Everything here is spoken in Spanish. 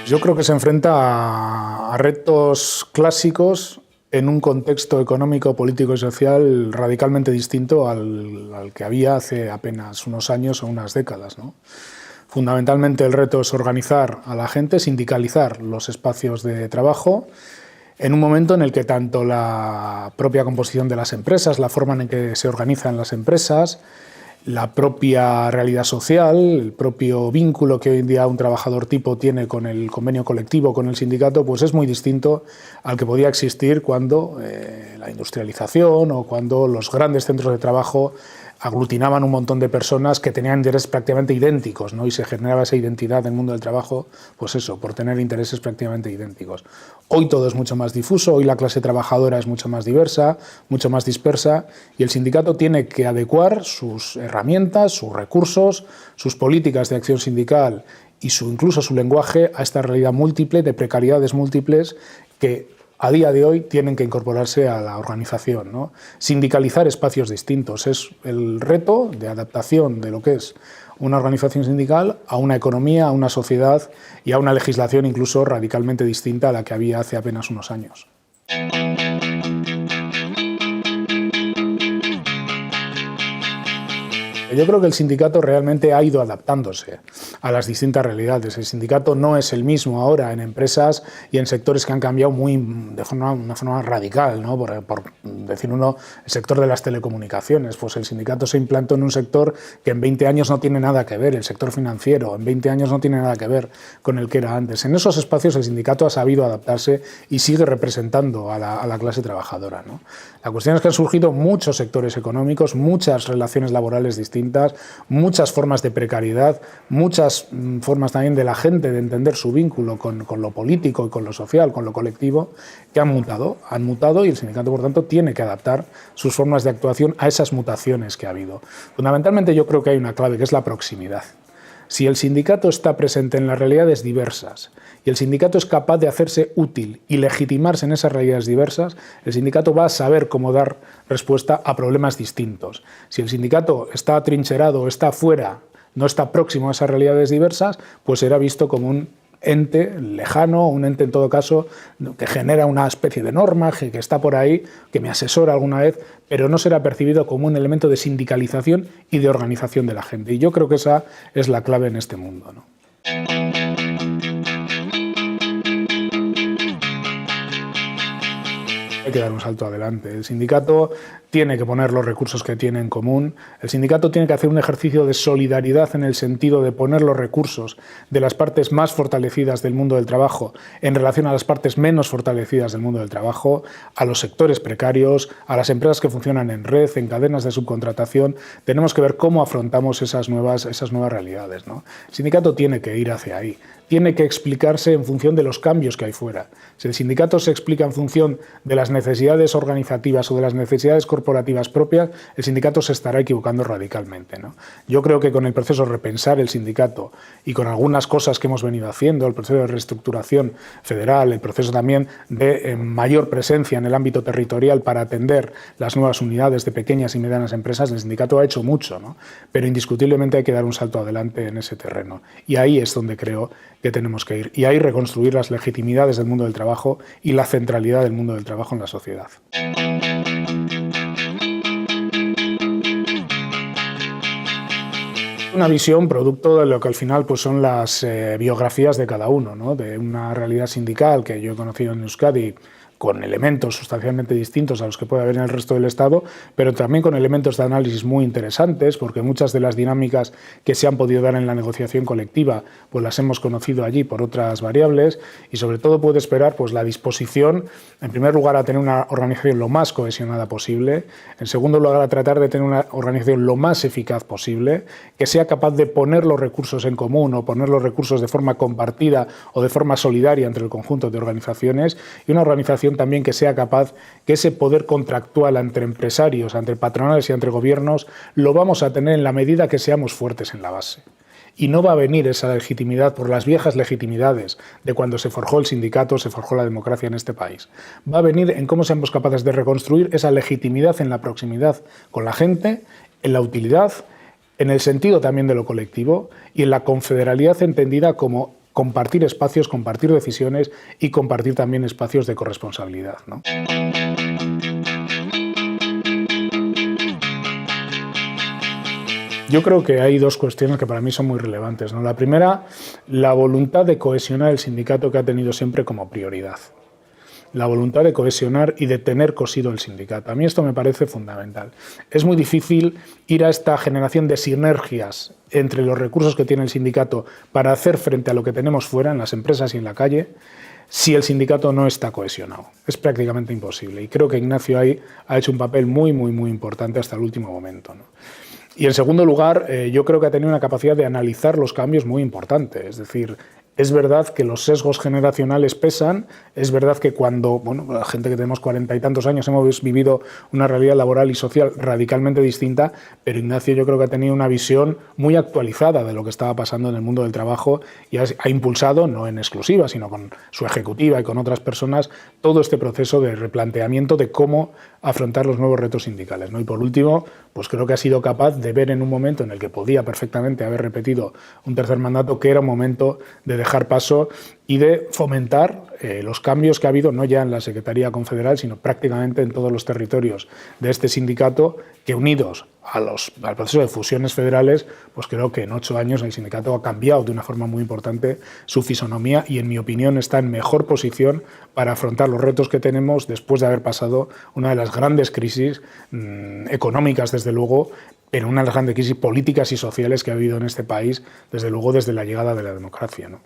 Yo creo que se enfrenta a retos clásicos en un contexto económico, político y social radicalmente distinto al que había hace apenas unos años o unas décadas, ¿no? Fundamentalmente el reto es organizar a la gente, sindicalizar los espacios de trabajo en un momento en el que tanto la propia composición de las empresas, la forma en que se organizan las empresas, la propia realidad social, el propio vínculo que hoy en día un trabajador tipo tiene con el convenio colectivo, con el sindicato, pues es muy distinto al que podía existir cuando la industrialización o cuando los grandes centros de trabajo aglutinaban un montón de personas que tenían intereses prácticamente idénticos, ¿no? Y se generaba esa identidad en el mundo del trabajo, pues eso, por tener intereses prácticamente idénticos. Hoy todo es mucho más difuso, hoy la clase trabajadora es mucho más diversa, mucho más dispersa, y el sindicato tiene que adecuar sus herramientas, sus recursos, sus políticas de acción sindical y incluso su lenguaje a esta realidad múltiple, de precariedades múltiples que a día de hoy tienen que incorporarse a la organización, ¿no? Sindicalizar espacios distintos es el reto de adaptación de lo que es una organización sindical a una economía, a una sociedad y a una legislación incluso radicalmente distinta a la que había hace apenas unos años. Yo creo que el sindicato realmente ha ido adaptándose a las distintas realidades. El sindicato no es el mismo ahora en empresas y en sectores que han cambiado de una forma radical, ¿no? Por decir uno, el sector de las telecomunicaciones. Pues el sindicato se implantó en un sector que en 20 años no tiene nada que ver, el sector financiero, en 20 años no tiene nada que ver con el que era antes. En esos espacios el sindicato ha sabido adaptarse y sigue representando a la clase trabajadora, ¿no? La cuestión es que han surgido muchos sectores económicos, muchas relaciones laborales distintas, muchas formas de precariedad, muchas formas también de la gente de entender su vínculo con lo político y con lo social, con lo colectivo, que han mutado y el sindicato, por tanto, tiene que adaptar sus formas de actuación a esas mutaciones que ha habido. Fundamentalmente yo creo que hay una clave, que es la proximidad. Si el sindicato está presente en las realidades diversas y el sindicato es capaz de hacerse útil y legitimarse en esas realidades diversas, el sindicato va a saber cómo dar respuesta a problemas distintos. Si el sindicato está atrincherado, está fuera, no está próximo a esas realidades diversas, pues será visto como un ente lejano, un ente en todo caso que genera una especie de norma, que está por ahí, que me asesora alguna vez, pero no será percibido como un elemento de sindicalización y de organización de la gente. Y yo creo que esa es la clave en este mundo, ¿no? Hay que dar un salto adelante. El sindicato tiene que poner los recursos que tiene en común. El sindicato tiene que hacer un ejercicio de solidaridad en el sentido de poner los recursos de las partes más fortalecidas del mundo del trabajo en relación a las partes menos fortalecidas del mundo del trabajo, a los sectores precarios, a las empresas que funcionan en red, en cadenas de subcontratación. Tenemos que ver cómo afrontamos esas nuevas realidades, ¿no? El sindicato tiene que ir hacia ahí. Tiene que explicarse en función de los cambios que hay fuera. Si el sindicato se explica en función de las necesidades organizativas o de las necesidades corporativas propias, el sindicato se estará equivocando radicalmente, ¿no? Yo creo que con el proceso de repensar el sindicato y con algunas cosas que hemos venido haciendo, el proceso de reestructuración federal, el proceso también de mayor presencia en el ámbito territorial para atender las nuevas unidades de pequeñas y medianas empresas, el sindicato ha hecho mucho, ¿no? Pero indiscutiblemente hay que dar un salto adelante en ese terreno. Y ahí es donde creo que tenemos que ir. Y ahí reconstruir las legitimidades del mundo del trabajo y la centralidad del mundo del trabajo en la sociedad. Una visión producto de lo que al final pues, son las biografías de cada uno, ¿no? De una realidad sindical que yo he conocido en Euskadi con elementos sustancialmente distintos a los que puede haber en el resto del Estado, pero también con elementos de análisis muy interesantes, porque muchas de las dinámicas que se han podido dar en la negociación colectiva pues las hemos conocido allí por otras variables, y sobre todo puede esperar pues, la disposición, en primer lugar, a tener una organización lo más cohesionada posible, en segundo lugar, a tratar de tener una organización lo más eficaz posible, que sea capaz de poner los recursos en común o poner los recursos de forma compartida o de forma solidaria entre el conjunto de organizaciones, y una organización también que sea capaz que ese poder contractual entre empresarios, entre patronales y entre gobiernos lo vamos a tener en la medida que seamos fuertes en la base. Y no va a venir esa legitimidad por las viejas legitimidades de cuando se forjó el sindicato, se forjó la democracia en este país. Va a venir en cómo seamos capaces de reconstruir esa legitimidad en la proximidad con la gente, en la utilidad, en el sentido también de lo colectivo y en la confederalidad entendida como compartir espacios, compartir decisiones y compartir también espacios de corresponsabilidad, ¿no? Yo creo que hay dos cuestiones que para mí son muy relevantes, ¿no? La primera, la voluntad de cohesionar el sindicato que ha tenido siempre como prioridad. La voluntad de cohesionar y de tener cosido el sindicato. A mí esto me parece fundamental. Es muy difícil ir a esta generación de sinergias entre los recursos que tiene el sindicato para hacer frente a lo que tenemos fuera, en las empresas y en la calle, si el sindicato no está cohesionado. Es prácticamente imposible. Y creo que Ignacio ahí ha hecho un papel muy importante hasta el último momento, ¿no? Y en segundo lugar, yo creo que ha tenido una capacidad de analizar los cambios muy importante. Es decir, es verdad que los sesgos generacionales pesan, es verdad que cuando, bueno, la gente que tenemos 40 y tantos años hemos vivido una realidad laboral y social radicalmente distinta, pero Ignacio yo creo que ha tenido una visión muy actualizada de lo que estaba pasando en el mundo del trabajo y ha impulsado, no en exclusiva, sino con su ejecutiva y con otras personas, todo este proceso de replanteamiento de cómo afrontar los nuevos retos sindicales, ¿no? Y por último, pues creo que ha sido capaz de ver en un momento en el que podía perfectamente haber repetido un tercer mandato que era un momento de dejar paso y de fomentar los cambios que ha habido, no ya en la Secretaría Confederal, sino prácticamente en todos los territorios de este sindicato, que unidos al proceso de fusiones federales, pues creo que en 8 años el sindicato ha cambiado de una forma muy importante su fisonomía y, en mi opinión, está en mejor posición para afrontar los retos que tenemos después de haber pasado una de las grandes crisis económicas, desde luego, pero una de las grandes crisis políticas y sociales que ha habido en este país, desde luego, desde la llegada de la democracia, ¿no?